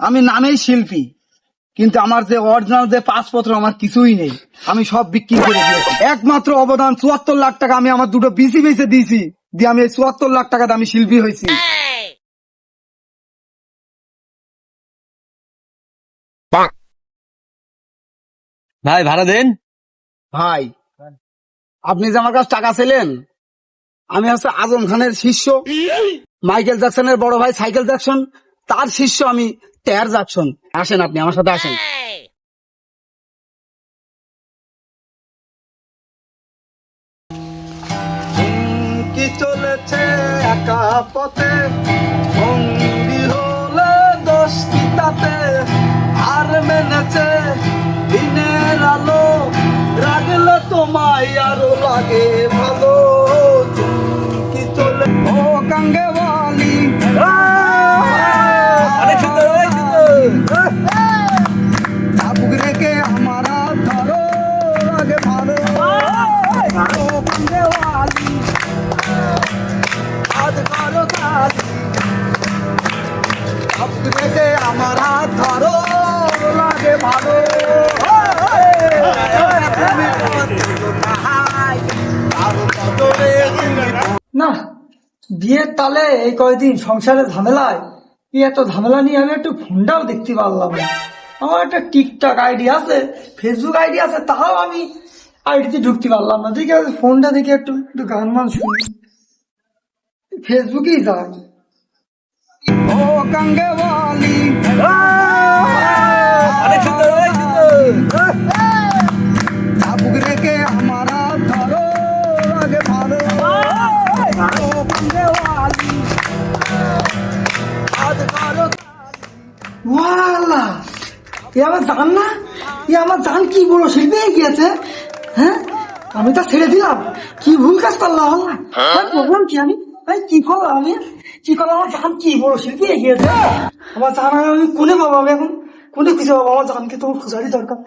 আমি নামেই শিল্পী, কিন্তু আমার যে অরিজিনাল যে পাসপত্র আমার কিছুই নেই। আমি সব বিক্রি করে দিয়েছি। একমাত্র অবদান ৭৪ লাখ টাকা আমি আমার দুটো বিসি বেচে দিয়েছি, দিয়ে আমি এই ৭৪ লাখ টাকাতে আমি শিল্পী হয়েছি। ভাই ভাড়া দেন। ভাই, আপনি যে আমার কাছে টাকা ছিলেন, আমি হচ্ছে আজম খানের শিষ্য, মাইকেল জ্যাকসনের বড় ভাই সাইকেল জ্যাকসন, তার শিষ্য আমি টেয়ার জ্যাকসন। আসেন, আপনি আমার সাথে আসেন। কি চলেছে একা পথে, সঙ্গী হলে দোষ কি তাতে, আর মেনেছে দিনের আলো, রাগলে তোমায় আরো লাগে ভালো। কি চলে ও কাঙ্গে বালি, চাবুক রেখে আমার হাত ধরো, লাগে ভালো। ও কাঙ্গে বালি, হাত ধরো খালি, চাবুক রেখে আমার হাত ধরো, লাগে ভালো। না, বিয়ের তালে এই কয়দিন সংসারের ঝামেলায় এত ঝামেলা নিয়ে আমি একটু ফোনটাও দেখতে পারলাম না। আমার একটা টিকটক আইডি আছে, ফেসবুক আইডি আছে, তাও আমি আইডিতে ঢুকতে পারলাম না। দেখি ফোনটা দেখে একটু একটু গান মান শুনি, ফেসবুকেই যাই। ও কাঙ্গে বালি, চাবুক রেখে আমার হাত ধরো, লাগে ভালো। ও কাঙ্গে বালি, হাত ধরো খালি। ওয়াল্লাহ, এ আমার জান না, এ আমার জান কি বড় শিল্পী হয়ে গিয়েছে। হ্যাঁ, আমি তো ছেড়ে দিলাম, কি ভুল কাজ করলাম আল্লাহ। প্রবলেম কি, আমি কি করলাম, আমি কি করলাম? আমার জান কি বড় শিল্পী হয়ে গিয়েছে। আমার জান আমি কোনে পাবো, আমি এখন কোনে খুঁজে পাবো? আমার জানকে তো খোঁজারই দরকার।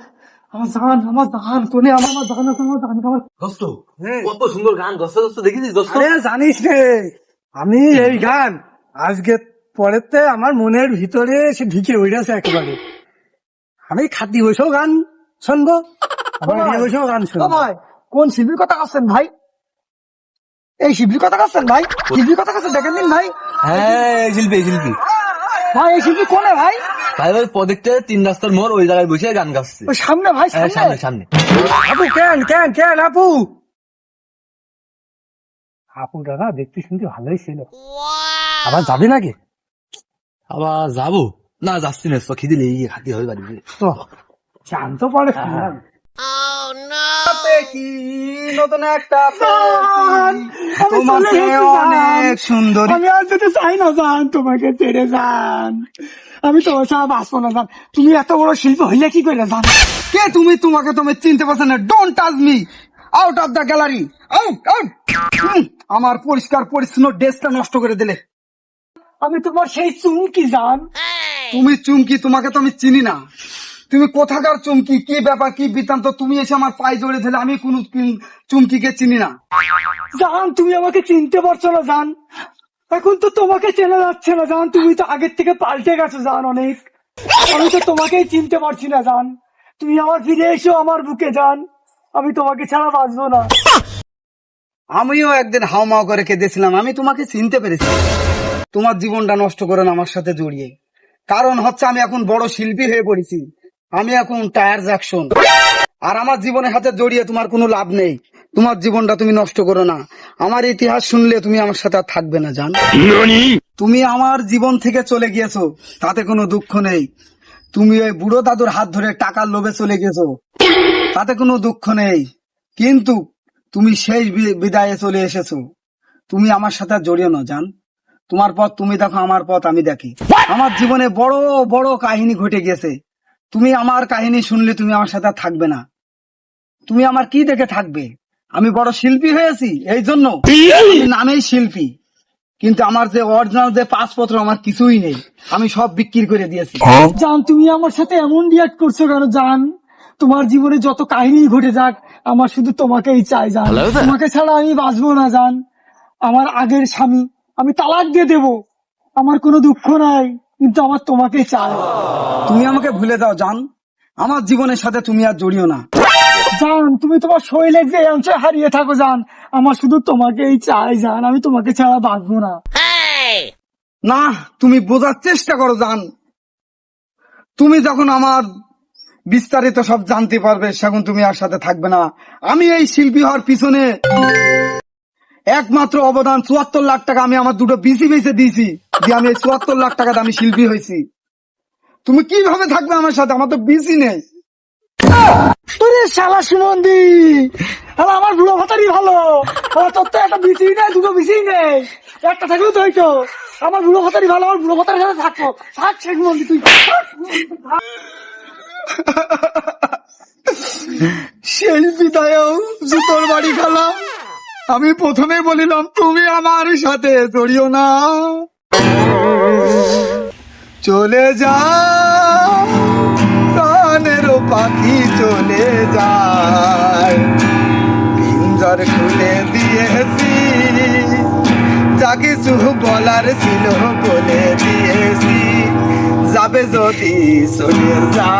আমার জান কোনে? আমার জান আছে, আমার জানকে আমার। দোস্ত, কত সুন্দর গান। দোস্ত দোস্ত দেখেছিস দোস্ত? আরে জানিস রে, আমি এই গান আজকে পরেতে আমার মনের ভিতরে সে ঢুকে উঠেছে একেবারে। আমি খাতি বসেও গান শুনবো, আবার নিয়ে বসেও গান শুনবো। ভাই, কোন শিল্পীর কথা করছেন ভাই? এই শিল্পীর কথা করছেন ভাই? শিল্পীর কথা করছেন, দেখেন দিন ভাই। হ্যাঁ, এই শিল্পী এই শিল্পী। ভাই এই শিল্পী কোনে ভাই? ভাই ওই প্রজেক্টে ৩ রাস্তার মোড় ওই জায়গায় বসে গান গাচ্ছে। ওই সামনে ভাই, হ্যাঁ, সামনে সামনে। আপু কেন আপু? আপু দাদা দেখতে শুনতে ভালোই ছিল, আবার যাবে নাকি? আবার যাবো না, যাচ্ছি না, খিদে লেগে খাতি হবে বাড়িতে। তো জানতো পারে শুনলাম। কি নতুন একটা তোমাকে অনেক সুন্দরী। আমি আর যেতে চাই না জান, তোমাকে ছেড়ে যান। আমি তোমার সাথে বাঁচবো না জান। তুমি এত বড় শিল্প হইলে কি করে জান? কে তুমি? তোমাকে তুমি চিনতে পারছো না? Don't touch me, out of the gallery, out out. আমার পরিষ্কার পরিচ্ছন্ন ড্রেসটা নষ্ট করে দিলে। আমি তোমার সেই চুমকি জান। তুমি চুমকি? তোমাকে তো আমি চিনি না। তুমি কোথাকার চুমকি? কি ব্যাপার, কি বৃত্তান্ত? তুমি এসে আমার পায়ে জড়িয়ে দিলে, আমি কোন চুমকিকে চিনি না। জান তুমি আমাকে চিনতে পারছো না জান, এখন তো তোমাকে চেনা যাচ্ছে না জান। তুমি তো আগের থেকে পাল্টে গেছো জান অনেক। আমি তো তোমাকেই চিনতে পারছি না জান। তুমি আমার ফিরে এসো আমার বুকে জান, আমি তোমাকে ছাড়া বাঁচবো না। আমিও একদিন হাওমাও করে কেঁদেছিলাম, আমি তোমাকে চিনতে পেরেছি। তোমার জীবনটা নষ্ট করেন আমার সাথে জড়িয়ে। কারণ হচ্ছে আমি এখন বড় শিল্পী হয়ে পড়েছি, আমি এখন টায়ার জ্যাকসন। আর আমার জীবনের সাথে জড়িয়ে তোমার কোনো লাভ নেই। তোমার জীবনটা তুমি নষ্ট করো না। আমার ইতিহাস শুনলে তুমি আমার সাথে আর থাকবে না জান। তুমি আমার জীবন থেকে চলে গিয়েছো, তাতে কোনো দুঃখ নেই। তুমি ওই বুড়ো দাদুর হাত ধরে টাকার লোভে চলে গেছো, তাতে কোনো দুঃখ নেই। কিন্তু তুমি শেষ বিদায়ে চলে এসেছো। তুমি আমার সাথে আর জড়িও না জান। তোমার পথ তুমি দেখো, আমার পথ আমি দেখি। আমার জীবনে বড় বড় কাহিনী ঘটে গেছে। তুমি আমার কাহিনী শুনলে তুমি আমার সাথে আর থাকবে না। তুমি আমার কি দেখে থাকবে? আমি বড় শিল্পী হয়েছি এই জন্য। আমি নামেই শিল্পী, কিন্তু আমার যে অরিজিনাল যে পাসপত্র আমার কিছুই নেই। আমি সব বিক্রি করে দিয়েছি। জান তুমি আমার সাথে এমন রিয়াক্ট করছো কেন জান? তোমার জীবনে যত কাহিনী ঘটে যাক, আমার শুধু তোমাকেই চাই জান। তোমাকে ছাড়া আমি বাঁচবো না জান। আমার আগের স্বামী আমি তালাক দিয়ে দেবো, আমার কোনো দুঃখ নাই। কিন্তু আমার তোমাকে চাই। তুমি আমাকে ভুলে যাও জান, আমার জীবনের সাথে তুমি আর জড়িও না। জান তুমি তোমার শরীরের যে অংশ হারিয়ে থাকো জান, আমার শুধু তোমাকেই চাই জান, আমি তোমাকে ছাড়া বাঁচবো না। না, তুমি বোঝার চেষ্টা করো জান। তুমি যখন আমার বিস্তারিত সব জানতে পারবে সেখন তুমি আর সাথে থাকবে না। আমি এই শিল্পী হওয়ার পিছনে একমাত্র অবদান ৭৪ লাখ টাকা আমি আমার দুটো বিসি বেঁচে দিয়েছি, যে আমি এই ৭৪ লাখ টাকাতে আমি শিল্পী হয়েছি। তুমি কিভাবে থাকবে আমার সাথে? আমার তো বিসি নেই। তোরে শালা সুমন্দি, আরে আমার বুড়ো ভাতারই ভালো। তোর তো একটা বিসি নেই, দুটো বিসি নেই, একটা থাকলেও তো হইতো। আমার বুড়ো ভাতারই ভালো, আমার বুড়ো ভাতার সাথে থাকো। থাক সুমন্দি তুই। সেই বিদায়ও জুতোর বাড়ি খেলাম। আমি প্রথমে বলিলাম তুমি আমার সাথে জড়িও না, চলে যা প্রাণেরও পাখি চলে যায়। পিঞ্জর খুলে দিয়েছি, যা কিছু বলার ছিল বলে দিয়েছি, যাবে যদি চলে যা।